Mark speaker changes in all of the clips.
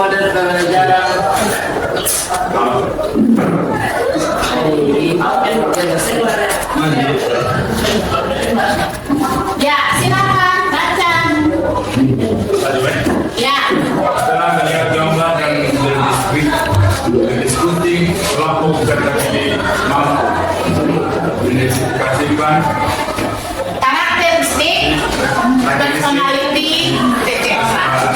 Speaker 1: model pembelajaran.
Speaker 2: Ya, silakan baca. Ya.
Speaker 3: Setelah melihat gambar dan berdiskusi kelompok peserta didik mampu mengidentifikasikan
Speaker 2: Karakteristik, personality, seseorang.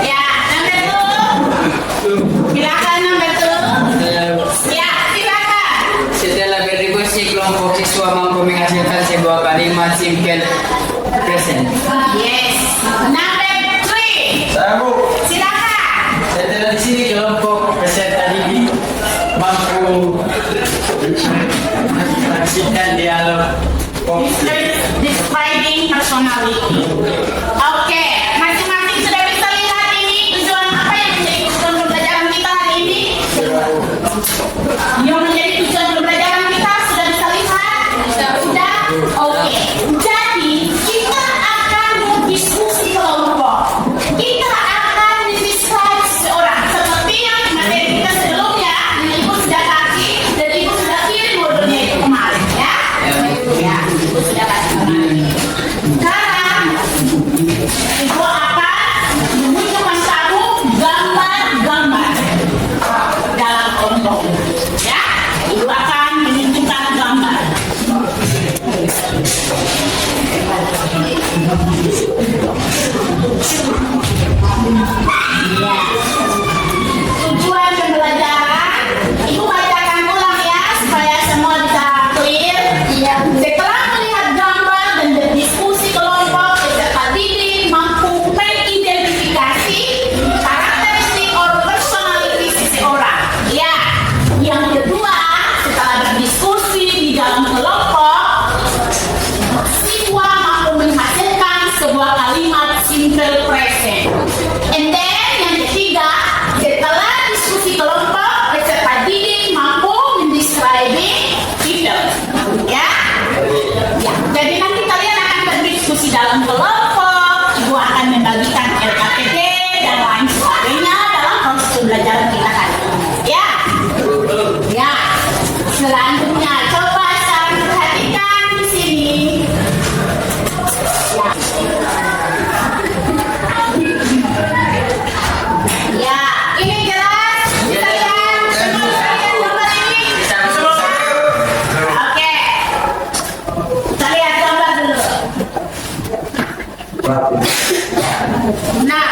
Speaker 2: Ya, nomor tuh. Silakan nomor tuh. Ya, silakan.
Speaker 1: Setelah berdiskusi, kelompok siswa mampu menghasilkan sebuah kalimat simple present.
Speaker 2: Yes. Number 3.
Speaker 1: Saya Bu.
Speaker 2: Silakan.
Speaker 1: Setelah di sini kelompok peserta didik mampu menghasilkan dialog.
Speaker 2: Describing personality. Oke, masing-masing sudah bisa lihat ini tujuan apa yang menjadi tujuan pembelajaran kita hari ini? Yang menjadi tujuan pembelajaran kita sudah bisa lihat? Sudah? Oke. Jadi kita akan berdiskusi kelompok. Kita akan mendescribe seseorang seperti yang materi kita sebelumnya. Ibu sudah kasih dan ibu sudah kirim modulnya itu kemarin ya. Ya, ibu sudah kasih kemarin. Sekarang ibu akan menunjukkan kamu gambar-gambar dalam kelompok. Ya, ibu akan menunjukkan gambar. Ya. Tujuan pembelajaran, ibu bacakan ulang ya supaya semua bisa clear. Iya. Setelah melihat gambar dan berdiskusi kelompok, peserta didik mampu mengidentifikasi karakteristik atau personality seseorang. Ya. Yang kedua, setelah berdiskusi di dalam kelompok, siswa mampu menghasilkan sebuah kalimat simple present. And then yang ketiga, setelah diskusi kelompok, peserta didik mampu mendescribing people. Ya, ya. Jadi nanti kalian akan berdiskusi dalam kelompok, ibu akan membagikan LKPD dan lain sebagainya dalam proses pembelajaran kita hari ini. Ya, ya. Selanjutnya, coba sekarang perhatikan di sini. Ya, ini jelas. Kita lihat semua kalian gambar ini. Oke. Kita lihat gambar dulu. Nah,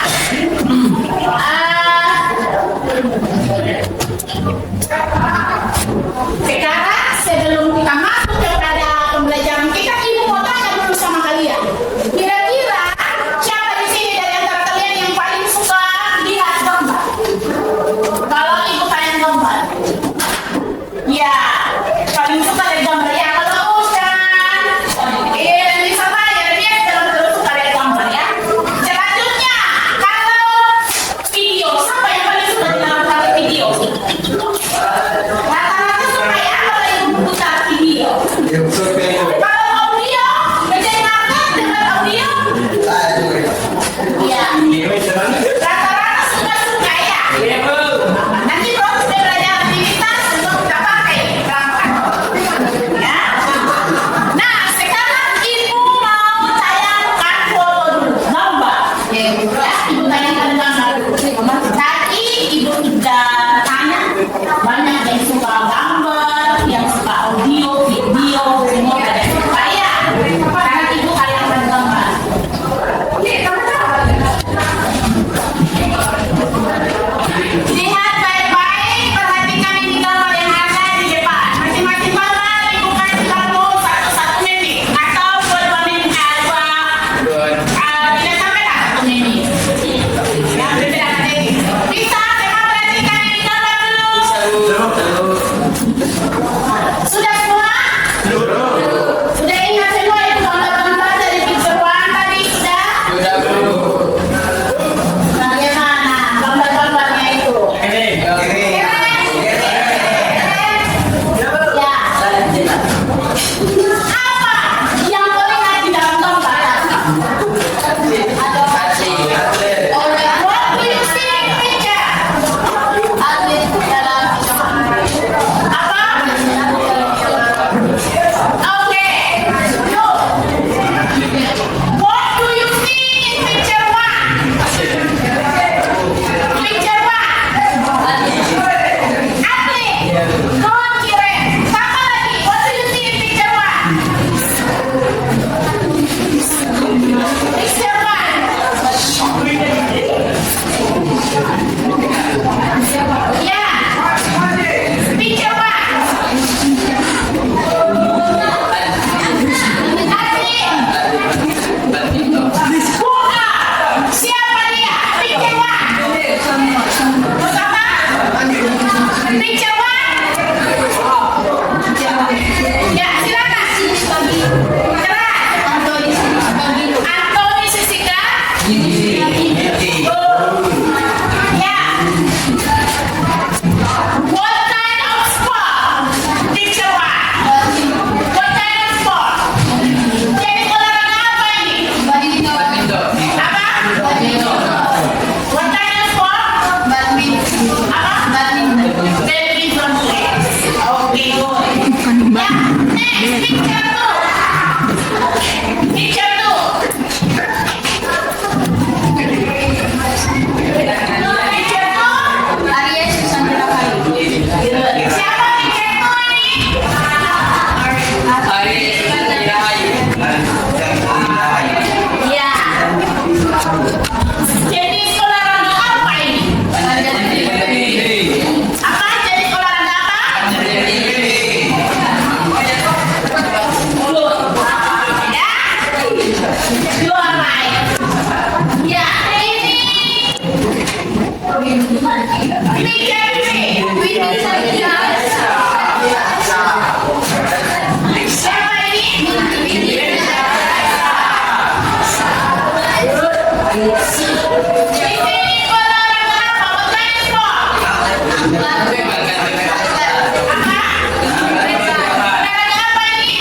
Speaker 2: Siapa ini? Ini olahraga apa? Bertanya kok. Olahraga apa ini?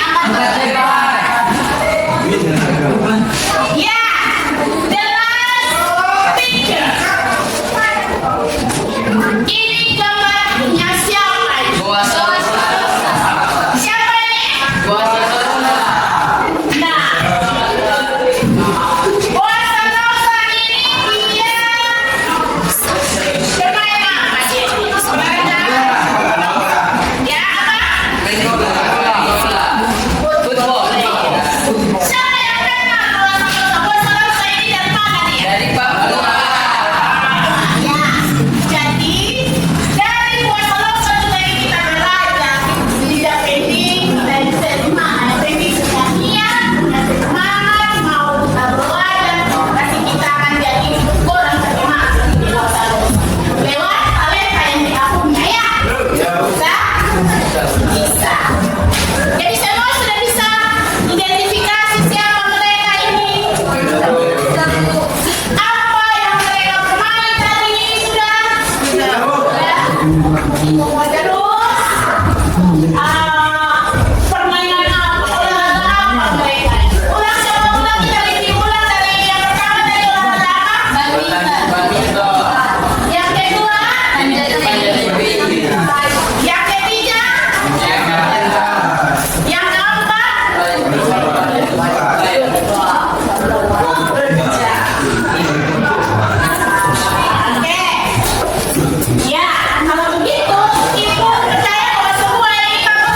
Speaker 2: Ya, the last picture. Ini gambarnya siapa ini? Siapa ini? Nah, puasa dosa ini dia bermain apa dia? Ya apa? Siapa yang kenal puasa dosa ini dari mana dia? Ya, jadi dari puasa dosa juga yang kita belajar tidak penting dari semua ada penting semuanya punya semangat mau kita belajar tapi kita akan jadi orang bagaimana di puasa dosa lewat talenta yang kita punya ya bisa jadi semua sudah bisa identifikasi siapa mereka ini apa yang mereka bermain tadi ini sudah terus permainan apa olahraga apa mereka ulang coba ulang kita review ulang dari yang pertama dari olahraga apa yang kedua yang ketiga yang keempat oke ya kalau begitu ibu percaya bahwa semua ini kamu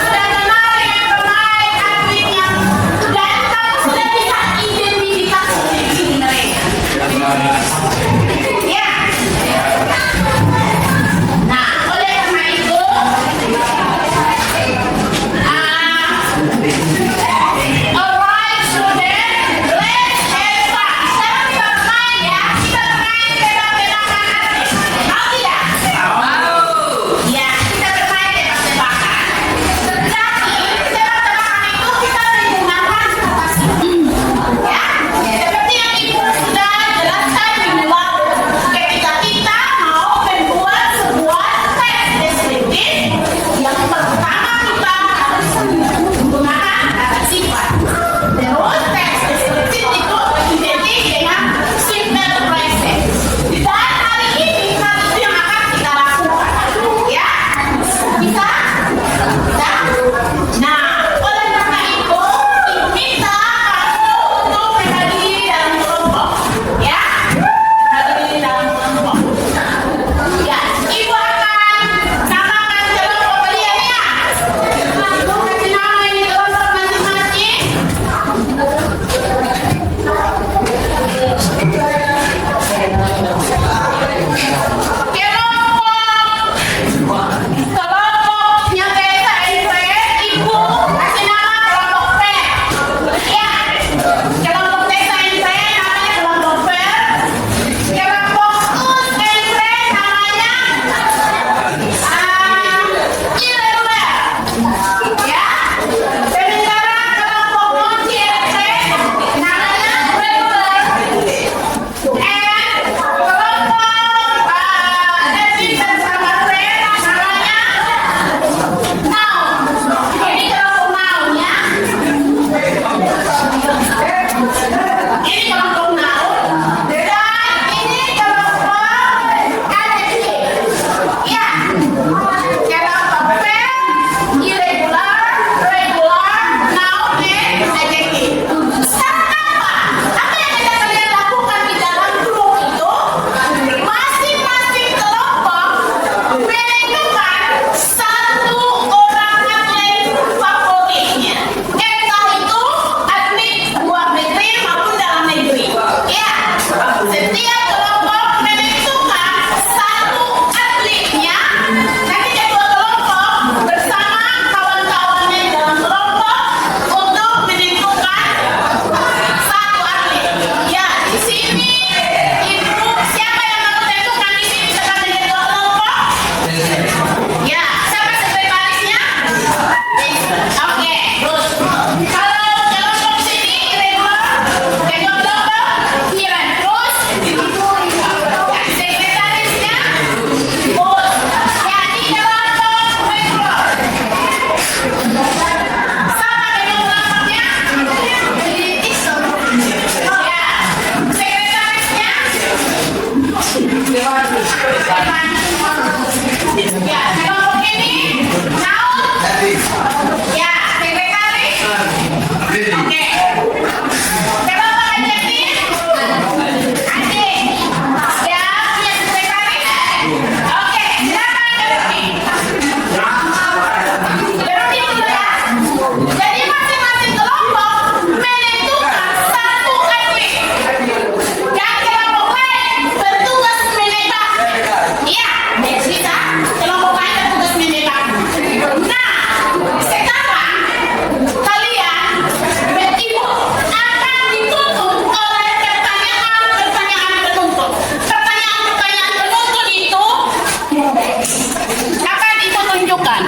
Speaker 2: bukan?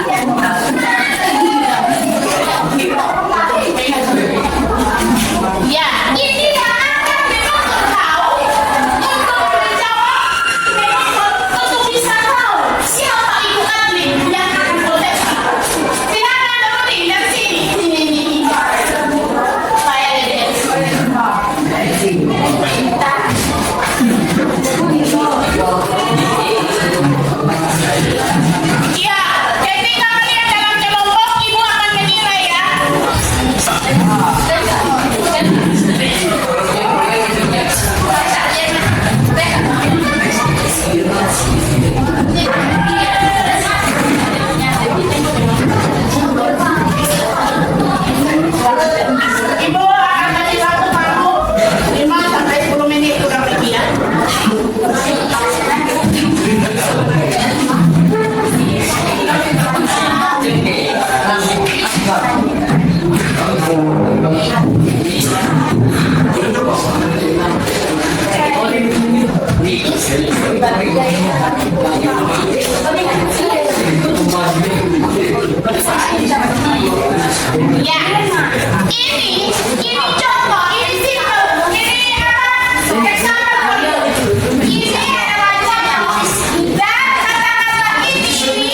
Speaker 2: Ya, ini yang akan menuntut kau untuk menjawab, untuk bisa tahu siapa ibu atlet yang akan kontestan. Silakan teman-teman dari sini. Saya Iya, ketika kalian dalam kelompok, ibu akan menilai ya. Ibu akan kasih waktu kamu 5 sampai 10 menit kurang lebih ya. Ya, ini contoh, ini simple, ini example. Ini adalah contoh dan kata-kata ini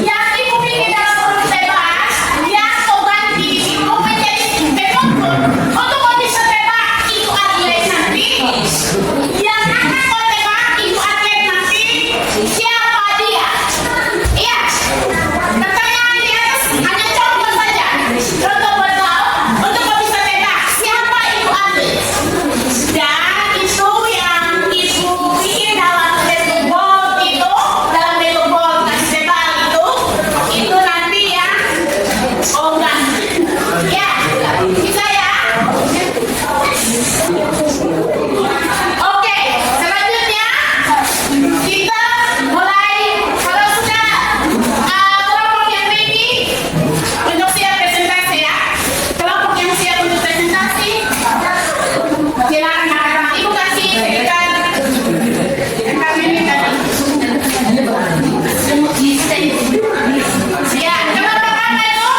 Speaker 2: yang ibu pilih dalam tebas, yang kau ganti itu menjadi penonton untuk kau bisa tebak itu atlet nanti. Yang akan kau tebak itu atlet nanti siapa dia? Iya. Pertanyaan di atas hanya contoh saja. Contoh buat kau untuk kau bisa tebak siapa itu atlet. Dan itu yang ibu bikin dalam netball itu, dalam netball kasih tebak itu nanti ya. Oh enggak. Ya, bisa ya. Oke, selanjutnya kita mulai. Kalau sudah kelompok yang ready untuk siap presentasi ya. Kelompok yang siap untuk presentasi, silakan anak-anak. Ibu kasih sekitar 4 menit tadi. Ya, kelompok apa itu?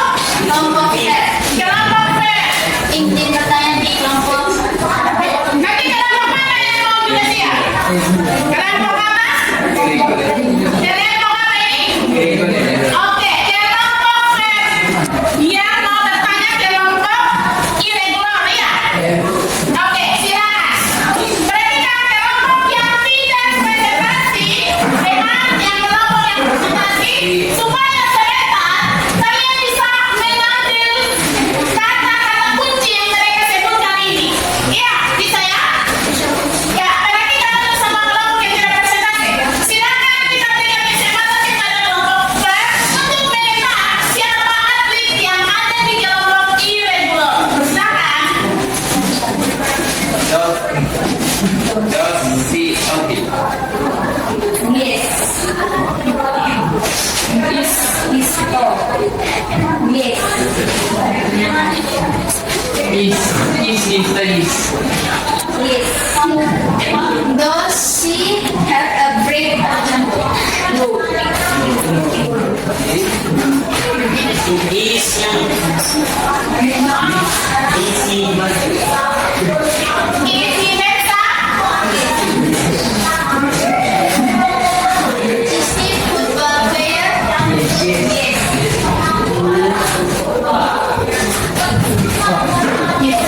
Speaker 2: Kelompok B. Kelompok B. Inti pertanyaan di kelompok. Nanti kelompok mana yang mau kita siap? Kelompok apa? Kelompok apa ini? Oke, kelompok B. Yang mau bertanya kelompok irregular ya? Oke, silakan. Perhatikan kelompok yang tidak presentasi dengan yang kelompok yang presentasi supaya serentak kalian bisa mengambil kata-kata kunci yang mereka sebutkan ini. Iya, bisa ya? Ya, perhatikan untuk sama kelompok yang tidak presentasi. Silakan kita berikan kesempatan kepada kelompok B untuk menebak siapa atlet yang ada di kelompok irregular. Silakan. Does she have a break? Is he next up? Is he football player? Yes.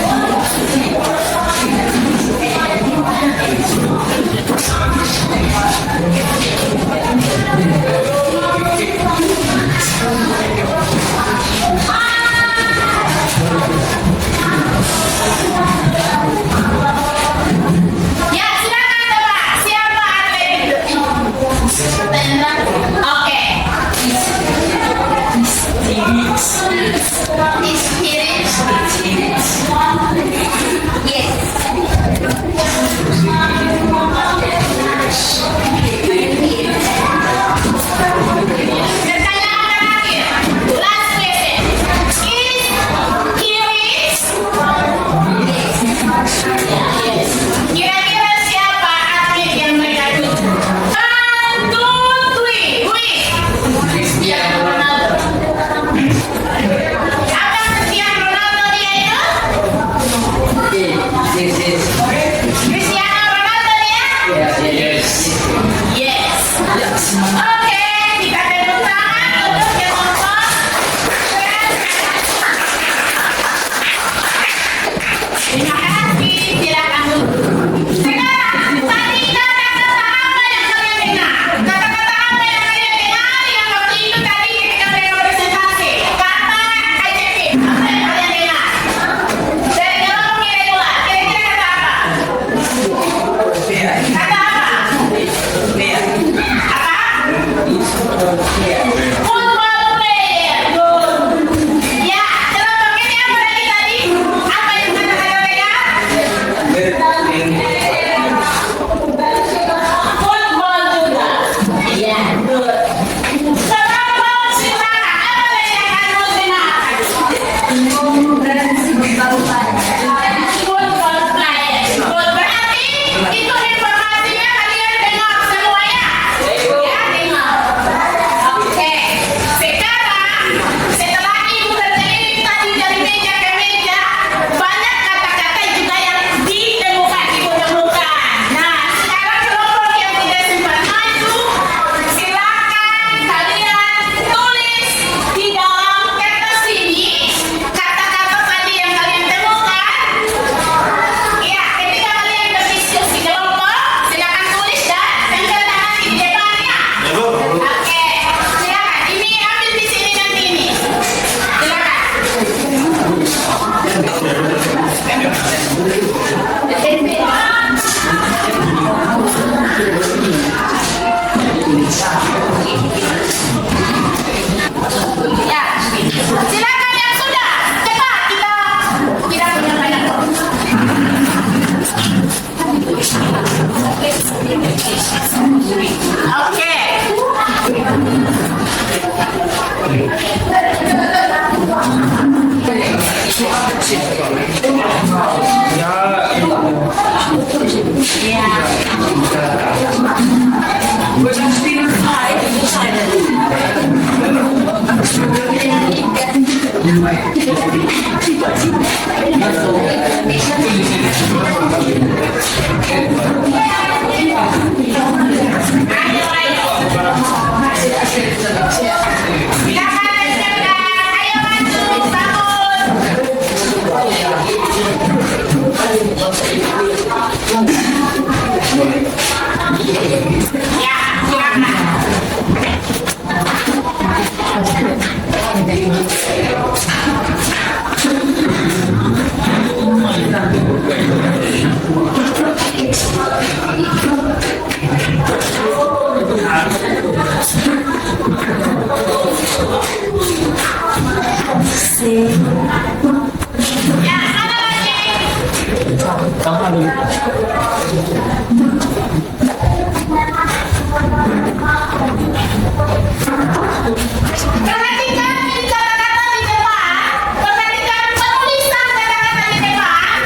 Speaker 2: Perhatikan ini kata-kata di depan. Perhatikan penulisan kata-kata di depan.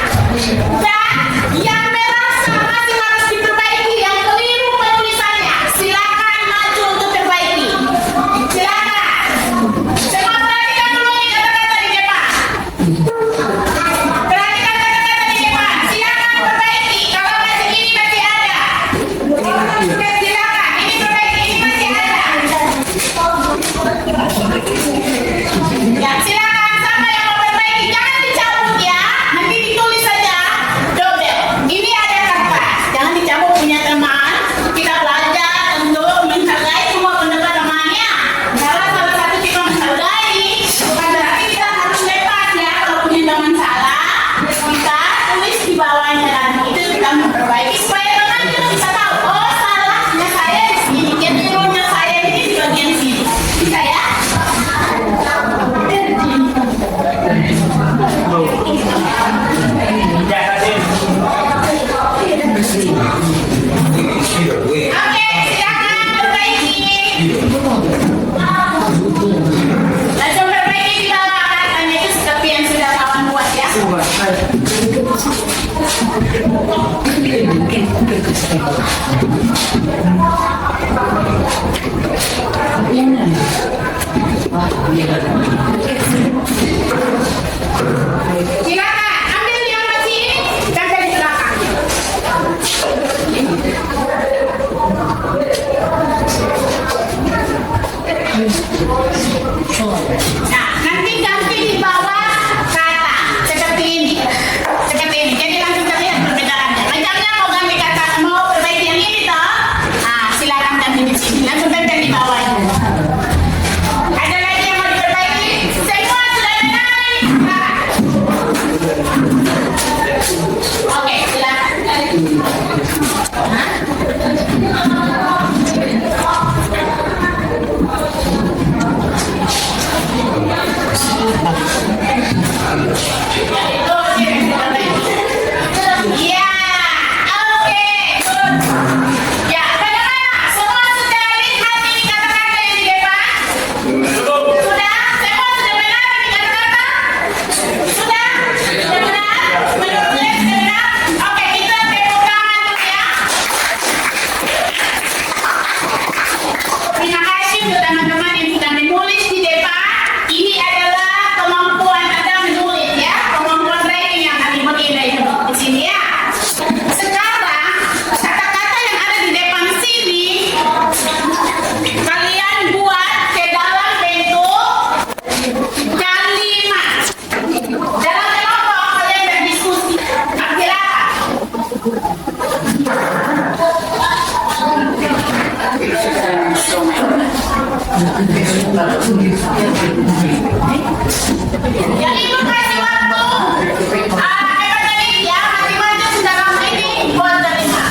Speaker 2: Dan yang merasa masih harus diperbaiki, yang keliru penulisannya, silakan maju untuk perbaiki. Silakan. Semua perhatikan dulu ini kata-kata di depan. Perhatikan kata-kata di depan. Silakan perbaiki. Kalau masih ini masih ada. Silakan. Ini perbaiki. Ini masih ada. Ya, silakan sama yang mau perbaiki, jangan dicabut ya. Nanti ditulis saja double. Ini ada kertas, jangan dicabut punya teman. Kita belajar untuk menghargai semua pendapat temannya. Kalau salah satu kita menghargai, bukan berarti kita harus lepas ya. Kalau punya teman salah, kita tulis di bawahnya dan itu kita memperbaiki supaya teman kita bisa tahu. Oh, salahnya saya di sini, kelirunya saya ini di bagian sini. Bisa ya? Oke, silakan perbaiki. Langsung perbaiki di bawah katanya itu seperti yang sudah kawan buat ya. Silakan ambil yang masih ini dan dari belakang. Nah, nanti ganti di bawah kata seperti ini. Seperti ini. Jadi langsung terlihat perbedaannya. Macamnya mau ganti kata, mau perbaiki yang ini toh. Nah, silakan ganti di sini. Langsung tempel di bawah ini. Ada lagi yang mau diperbaiki? Semua sudah benar ini. Silakan. Oke, silakan. Ya, oke, good. Ya, bagaimana? Semua sudah lihat ini kata-kata yang di depan? Sudah? Semua sudah benar ini kata-kata? Sudah? Sudah benar? Menurutnya sudah benar? Oke, kita tepuk tangan dulu ya. Terima kasih untuk teman-teman yang sudah menulis di depan. Ini adalah kemampuan Anda menulis ya, kemampuan writing yang kami menilai di sini ya. Sekarang kata-kata yang ada di depan sini kalian buat ke dalam bentuk kalimat. Dalam kelompok kalian berdiskusi. Ya, ibu kasih waktu. Berapa menit ya? Macam-macam sudah lama ini buat kalimat.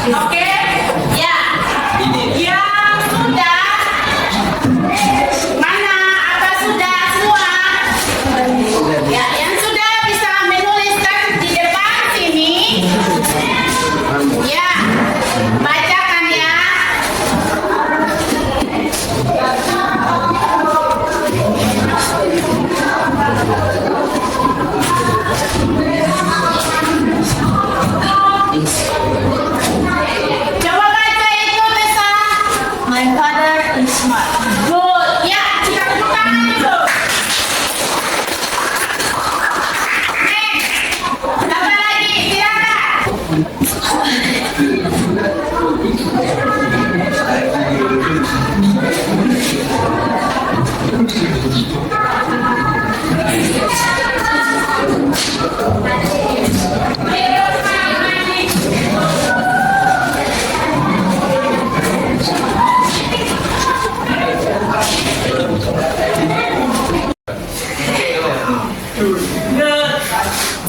Speaker 2: Oke, ya. Yang sudah mana? Apa sudah semua?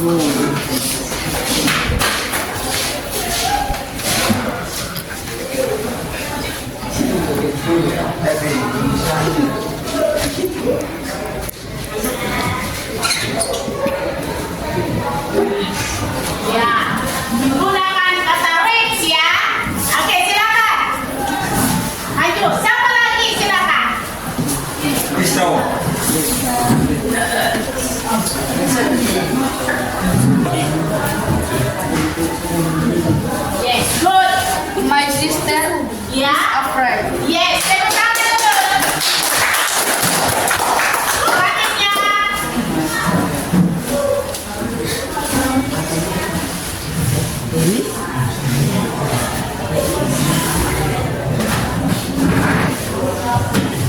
Speaker 2: Ya, menggunakan kata reps ya. Oke, silakan. Ayo, siapa lagi? Silakan.
Speaker 3: Pisau.
Speaker 2: Yes, good.
Speaker 4: My sister
Speaker 2: Ya.
Speaker 4: afraid.
Speaker 2: Yes, tepuk tangan dulu. Selanjutnya.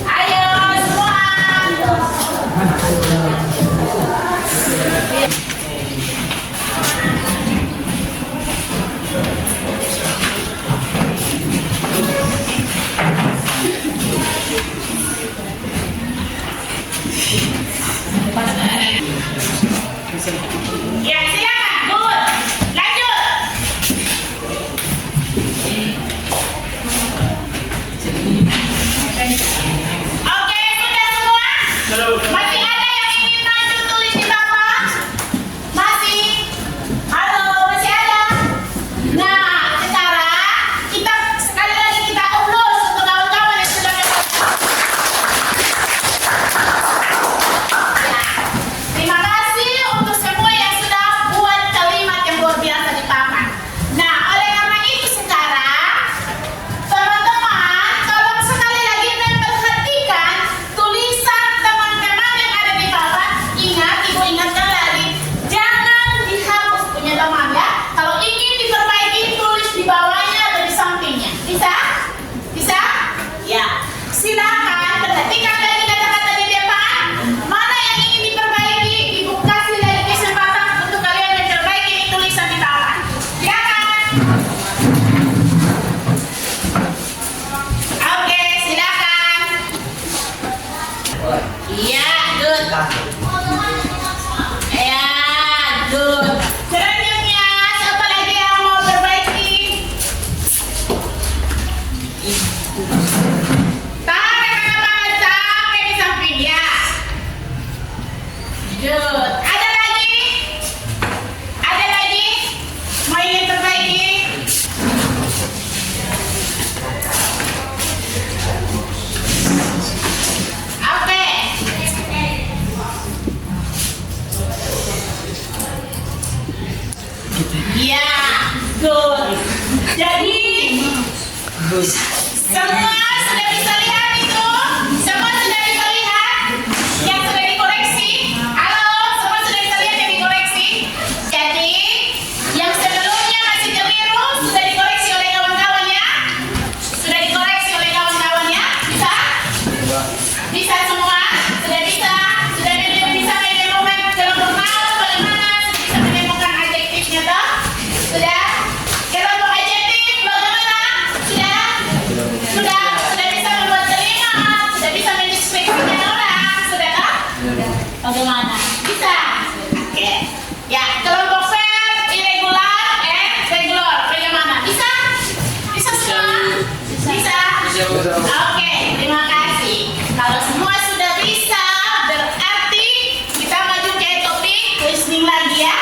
Speaker 2: Ayo semua. Ya, silakan. Good. Lanjut. Oke, sudah semua? Masih ada yang ingin maju tulis di bawah? Masih? Halo, masih ada? Nah, sekarang kita sekali lagi kita ulos untuk kawan-kawan yang sudah Ya. Terima kasih untuk semua yang sudah buat kalimat yang luar biasa di papan. Nah, oleh karena itu sekarang teman-teman tolong sekali lagi memperhatikan tulisan teman-teman yang ada di papan. Ingat, ibu ingatkan lagi, jangan dihapus punya teman ya. Kalau ingin diperbaiki, tulis di bawahnya atau di sampingnya. Bisa? Bisa? Ya. Silakan perhatikan lagi kata-kata di depan. Mana yang ingin diperbaiki, ibu kasih lagi kesempatan untuk kalian memperbaiki tulisan di bawah. Silakan. Oke, silakan. Iya, good. Ya, good. Selanjutnya, siapa lagi yang mau perbaiki? Tahan rekan-rekan sampai di samping ya. Good. Ada lagi? Ada lagi? Mau ingin perbaiki? Oke. Ya, good. Jadi semua sudah bisa lihat itu? Semua sudah bisa lihat? Yang sudah dikoreksi? Halo, semua sudah bisa lihat yang dikoreksi? Jadi, yang sebelumnya masih keliru sudah dikoreksi oleh kawan-kawan ya? Sudah dikoreksi oleh kawan-kawan ya? Bisa? Bisa semua? Sudah bisa? Sudah bisa menemukan kelompok noun bagaimana? Sudah bisa menemukan adjektifnya toh? Sudah? Kelompok adjektif bagaimana? Sudah? Sudah bisa membuat kalimat, sudah bisa mendeskripsikan orang, sudah tak? Bagaimana? Bisa? Oke. Ya, kelompok verb, irregular, and regular, bagaimana? Bisa? Bisa semua? Bisa? Oke, terima kasih. Kalau semua sudah bisa, berarti kita maju ke topik listening lagi ya.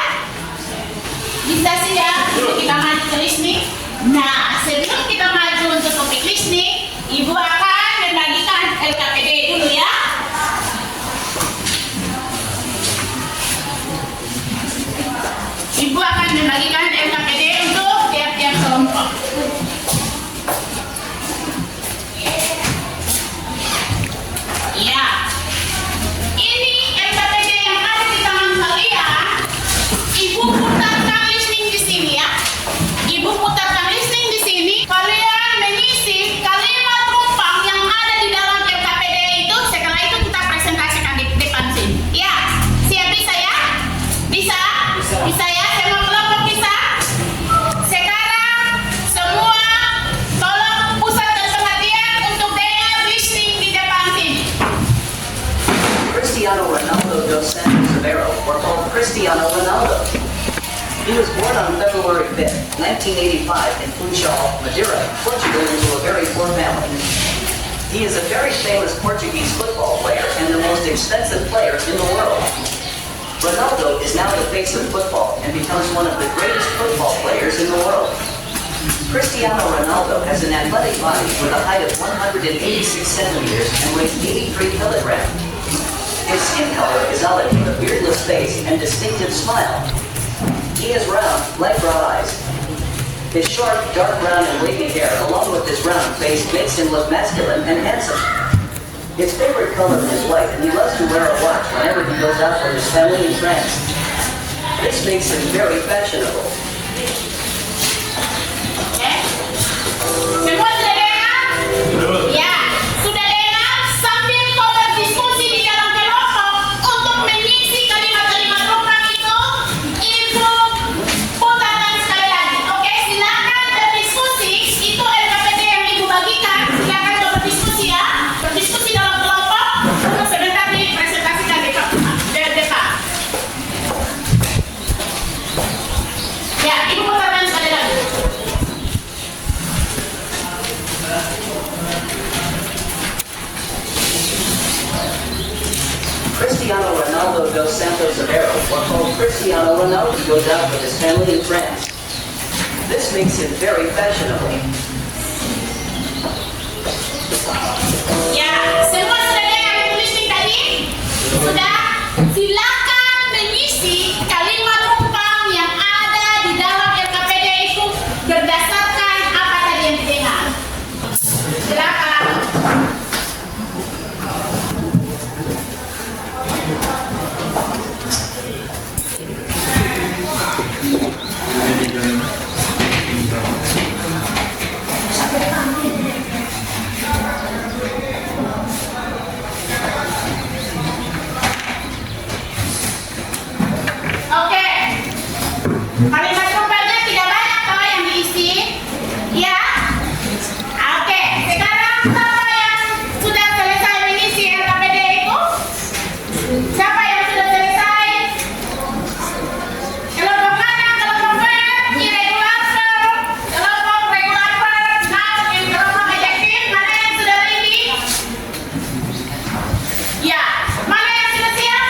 Speaker 2: Bisa sih ya, kita maju ke listening. Nah, sebelum kita maju untuk topik listening, ibu akan membagikan LKPD dulu ya.
Speaker 4: dos Santos Aveiro, or called Cristiano Ronaldo. He was born on February 5th, 1985 in Funchal, Madeira, Portugal, into a very poor family. He is a very famous Portuguese football player and the most expensive player in the world. Ronaldo is now the face of football and becomes one of the greatest football players in the world. Cristiano Ronaldo has an athletic body with a height of 186 centimeters and weighs 83 kilograms. His skin color is olive with a beardless face and distinctive smile. He has round, light brown eyes. His short, dark brown and wavy hair, along with his round face, makes him look masculine and handsome. His favorite color is white, and he loves to wear a watch whenever he goes out with his family and friends. This makes him very fashionable.
Speaker 2: Semua sudah dengar? Ya, sudah dengar. Sambil kau berdiskusi di dalam kelompok untuk mengisi kalimat-kalimat program itu, ibu putarkan sekali lagi. Oke, silakan berdiskusi. Itu LKPD yang ibu bagikan. Silakan coba berdiskusi ya. Berdiskusi dalam kelompok. Untuk sebentar dipresentasikan di depan. Ya, ibu putarkan sekali lagi.
Speaker 4: Cristiano Ronaldo dos Santos Aveiro, or called Cristiano Ronaldo, goes out with his family and friends. This makes him very fashionable.
Speaker 2: Ya, semua sudah dengar yang tulis tadi? Sudah? Silakan mengisi kalimat rumpang yang ada di dalam LKPD itu berdasarkan apa tadi yang didengar. Silakan. Oke. Kalimat rumpangnya tidak banyak toh yang diisi. Ya. Oke, sekarang siapa yang sudah selesai mengisi LKPD itu? Siapa yang sudah selesai? Kelompok mana? Kelompok verb, irregular verb, kelompok regular verb, noun, dan kelompok adjektif. Mana yang sudah ready? Ya, mana yang sudah siap?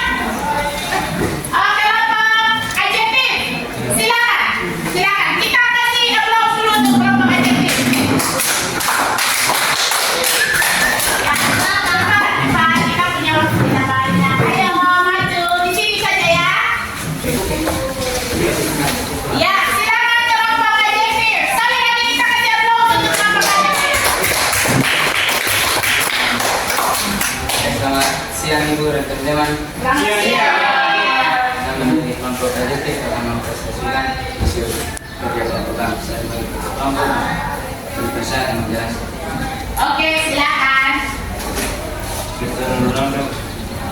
Speaker 2: Kelompok adjektif. Silakan. Silakan. Kita kasih applause dulu untuk kelompok adjektif. Ya, silakan. Pak, kita punya waktu tidak banyak. Ayo maju. Di sini saja ya. Ya, silakan kelompok adjektif. Sekali lagi kita kasih applause untuk kelompok adjektif.
Speaker 1: Selamat siang Ibu dan teman-teman.
Speaker 2: Selamat siang.
Speaker 1: Saya menjadi kelompok adjektif akan mempresentasikan hasil kerja program saya bagi kelompok berbahasa yang menjelaskan.
Speaker 2: Oke, silakan.
Speaker 5: Cristiano Ronaldo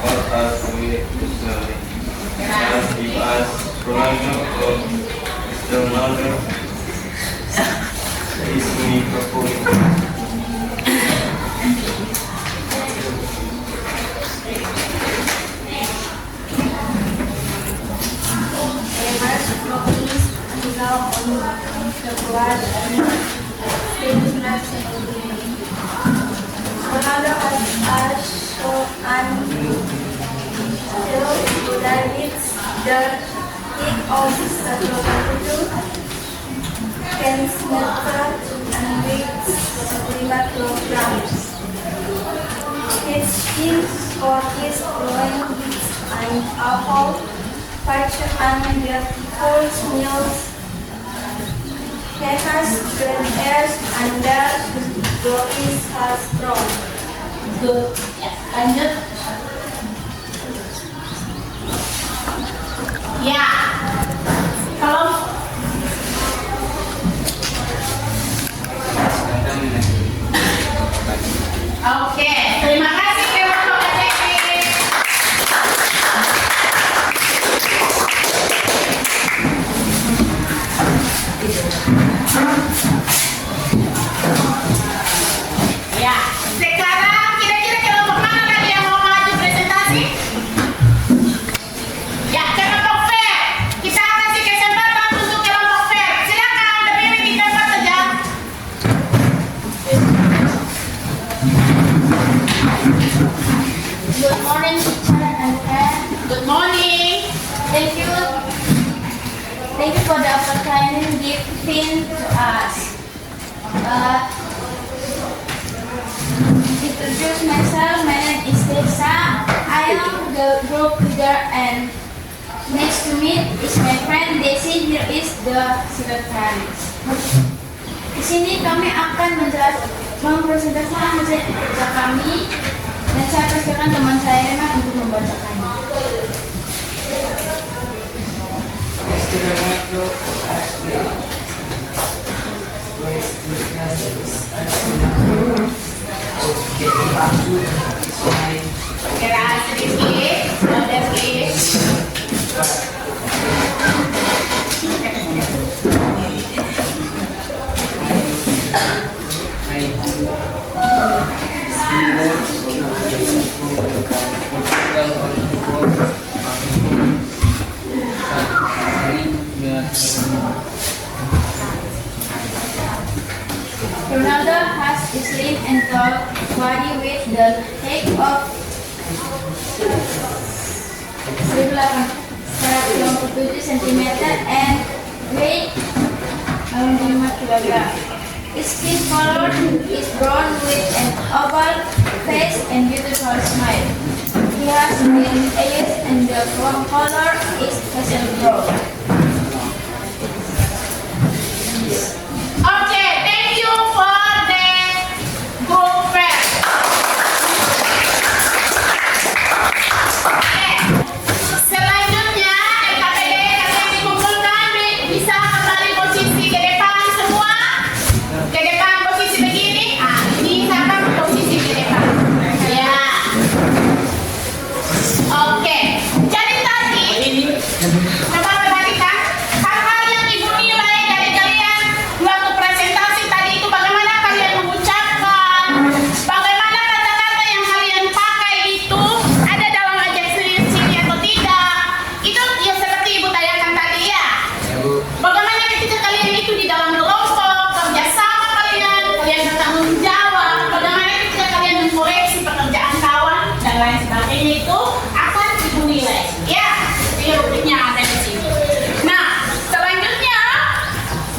Speaker 5: or as we personally. As if as Ronaldo or Cristiano Ronaldo is me proposing.
Speaker 6: Ronaldo has shown that it's the kick of the global can smother and reach 5 kilograms. His skin for his growing with an apple, fashion and beautiful smiles. He has green hairs and their bodies are strong.
Speaker 2: Good. Ya, lanjut. Ya. Kalau Oke, terima kasih kelompok adjektif. Ya, sekarang kira-kira kelompok mana lagi yang mau maju presentasi?
Speaker 6: Thank you for the opportunity given to us. Introduce myself. My name is Lisa. I am the group leader, and next to me is my friend Desi. Here is the secretaries. Di sini kami akan mempresentasikan hasil kerja kami, dan saya persilakan teman saya Rema untuk membacakannya. Ronaldo has a slim and tall body with the height of 197 cm and weight 65 kg. His skin color is brown with an oval face and beautiful smile. He has green eyes and the color is hazel brown.
Speaker 2: Okay, thank you for the group fair. Selanjutnya LKPD kalian dikumpulkan, bisa kembali posisi ke depan semua. Ke depan posisi begini. Ini sama posisi ke depan. Ya. Oke. Jadi tadi coba perhatikan hal-hal yang ibu nilai dari kalian waktu presentasi tadi itu, bagaimana kalian mengucapkan, bagaimana kata-kata yang kalian pakai itu ada dalam ajaran sendiri atau tidak. Itu ya seperti ibu tanyakan tadi ya. Bagaimana ketika kalian itu di dalam kelompok, kerjasama kalian bertanggung jawab, bagaimana ketika kalian mengkoreksi pekerjaan kawan dan lain sebagainya itu akan ibu nilai. Ya, ini rubriknya ada di sini. Nah, selanjutnya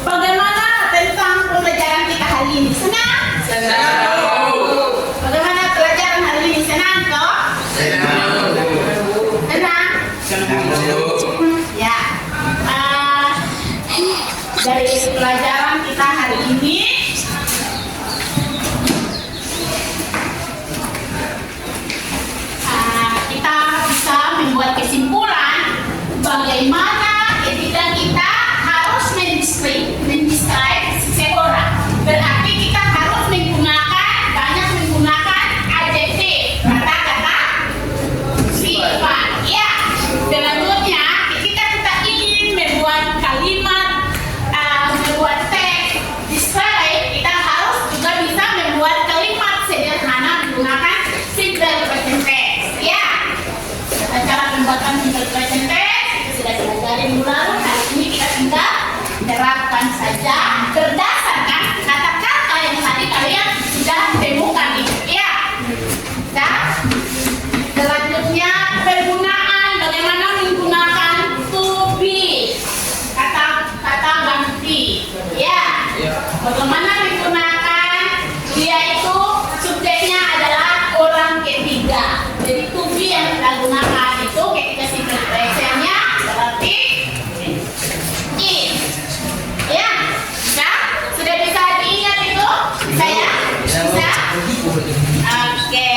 Speaker 2: bagaimana tentang pembelajaran kita hari ini? Senang? Bagaimana pelajaran hari ini? Senang toh? Senang? Ya. Dari pelajaran kita hari ini, kita bisa membuat kesimpulan bagaimana ketika kita harus mendescribe seseorang. Berarti kita harus banyak menggunakan adjektif, kata-kata sifat. Ya. Selanjutnya, ketika kita ingin membuat kalimat, membuat teks describe, kita harus juga bisa membuat kalimat sederhana menggunakan simple present tense. Ya. Cara pembuatan simple present tense sudah pelajari minggu lalu. Hari ini kita tinggal terapkan saja berdasarkan kata-kata yang tadi kalian sudah temukan itu. Ya. Dan selanjutnya penggunaan, bagaimana menggunakan to be, kata-kata ganti. Ya. Bagaimana menggunakan dia itu subjeknya adalah orang ketiga. Jadi to be yang kita gunakan itu ketika simple presentnya berarti is. Ya, sudah bisa diingat itu? Saya bisa. Oke.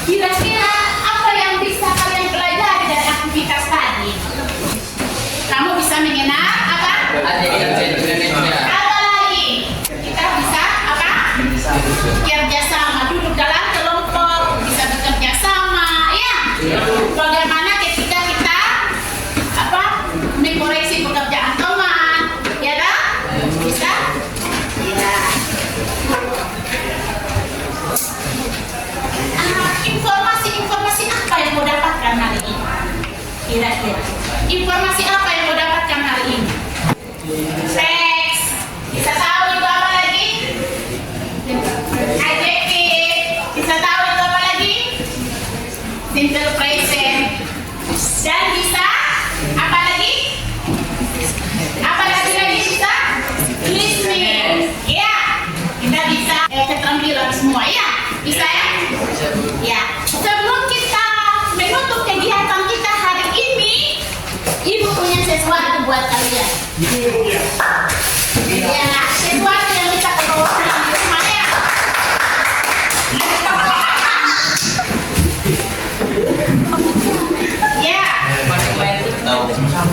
Speaker 2: Kira-kira apa yang bisa kalian pelajari dari aktivitas tadi? Kamu bisa mengenal apa? Apa lagi? Kita bisa apa? Kerjasama, duduk dalam kelompok, bisa bekerja sama, ya. Bagaimana ketika kita mengkoreksi pekerjaan teman, ya kan? Bisa? Ya. Informasi apa yang mau dapatkan hari ini? Kira-kira informasi apa yang mau dapatkan hari ini? Teks. Bisa tahu itu apa lagi? Adjektif. Bisa tahu itu apa lagi? mental present. Dan bisa apa lagi? Apa lagi bisa? Listening. Ya, kita bisa keterampilan semua ya. Bisa ya? Ya. Sebelum kita menutup kegiatan kita hari ini, Ibu punya sesuatu buat kalian. Ya, sesuatu yang bisa kebawa di rumah ya. Ya.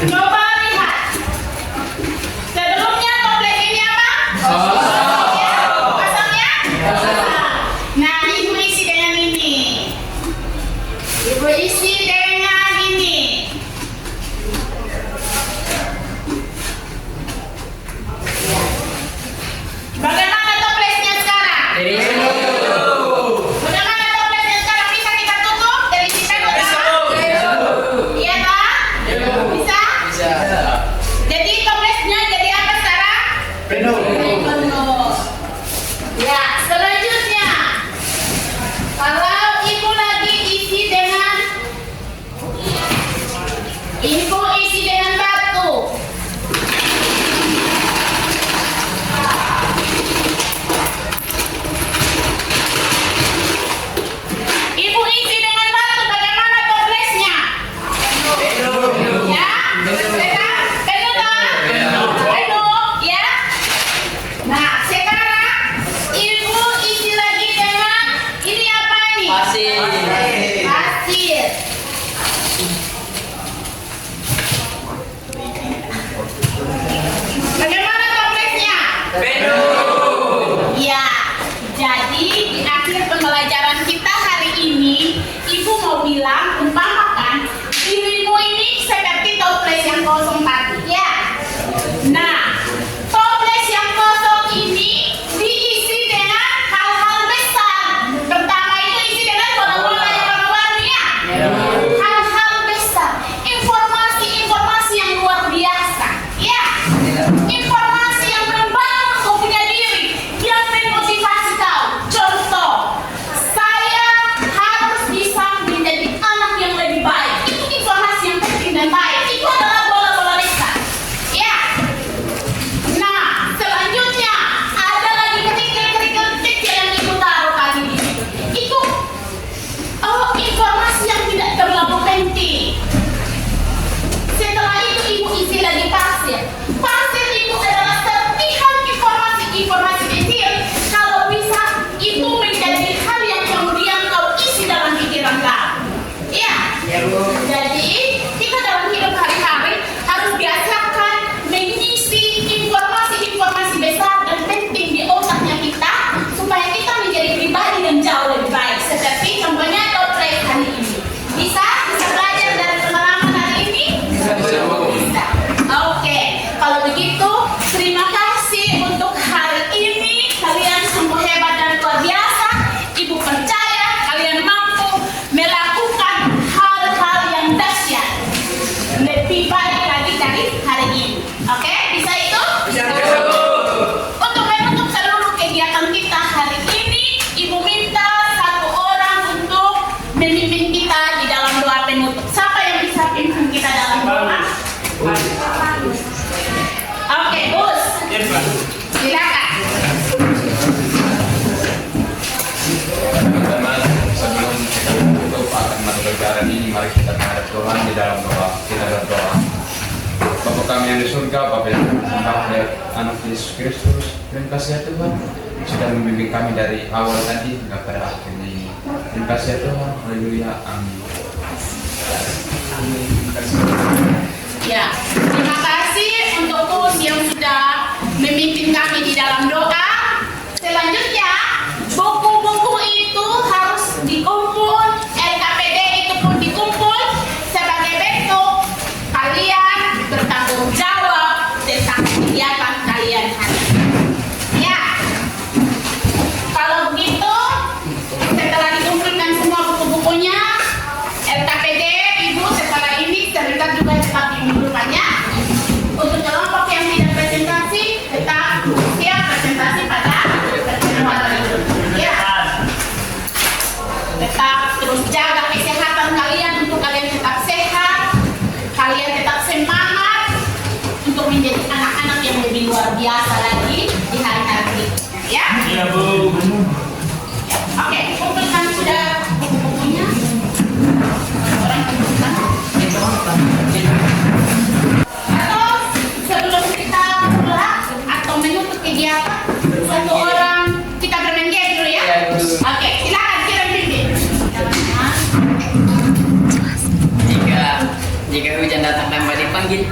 Speaker 2: Coba lihat. Sebelumnya toples ini apa? Kosong ya? Nah, Ibu isi dengan ini. Ibu isi dengan ini. Bagaimana toplesnya sekarang? Bagaimana toplesnya sekarang? Bisa kita tutup dari sisa kotak? Iya Pak? Bisa? Jadi toplesnya jadi apa sekarang? Penuh. Ya, selanjutnya kalau Ibu lagi isi dengan Ibu isi dengan batu. Ibu isi dengan batu, bagaimana toplesnya? Ya? Penuh tak? Penuh, ya? Nah, sekarang Ibu isi lagi dengan ini apa ini? Pasir. Bagaimana toplesnya? Ya, jadi di akhir pembelajaran kita hari ini, Ibu mau bilang, umpamakan dirimu ini seperti toples yang kosong tadi, ya. Nah, toples yang kosong ini diisi dengan hal-hal besar. Pertama itu isi dengan bola-bola yang warna-warni, ya. Hal-hal besar, informasi-informasi yang luar biasa, ya. Informasi yang membangun kau punya diri, yang memotivasi kau. Contoh, saya harus bisa menjadi anak yang lebih baik. Itu informasi yang penting dan baik. Itu adalah bola-bola besar, ya. Nah, selanjutnya ada lagi kerikil-kerikil kecil yang Ibu taruh tadi di situ. Itu informasi yang tidak terlalu penting. Setelah itu Ibu isi lagi pasir. Pasir itu adalah serpihan informasi kecil. Kalau bisa itu menjadi hal yang kemudian kau isi dalam pikiran kau. Ya. Jadi kita dalam hidup hari-hari harus biasakan mengisi informasi-informasi besar dan penting di otaknya kita supaya kita menjadi pribadi yang jauh lebih baik. Seperti contohnya toples hari ini. Bisa belajar dari pengalaman hari ini? Bisa. Oke, kalau begitu terima kasih untuk hari ini. Kalian sungguh hebat dan luar biasa. Ibu percaya kalian mampu melakukan hal-hal yang dahsyat, lebih baik lagi dari hari ini. Oke, bisa itu? Untuk menutup seluruh kegiatan kita hari ini, Ibu minta satu orang untuk memimpin kita di dalam doa penutup. Siapa yang bisa pimpin kita dalam doa? Oke, Bus. Silakan.
Speaker 3: Teman-teman, sebelum kita tutup akan pembelajaran ini, mari kita menghadap Tuhan di dalam doa. Kita berdoa. Bapa kami yang di surga, Bapa yang sembah Anak Yesus Kristus, terima kasih ya Tuhan sudah membimbing kami dari awal tadi hingga pada akhirnya ini. Terima kasih ya Tuhan. Haleluya. Amin.
Speaker 2: Ya, terima kasih untuk Bus yang sudah memimpin kami di dalam doa. Selanjutnya, buku-buku itu harus dikumpul, LKPD itu pun dikumpul sebagai bentuk kalian bertanggung jawab tentang kegiatan kalian hari ini. Ya, kalau begitu, setelah dikumpulkan semua buku-bukunya,
Speaker 7: Jika hujan datang tanpa dipanggil.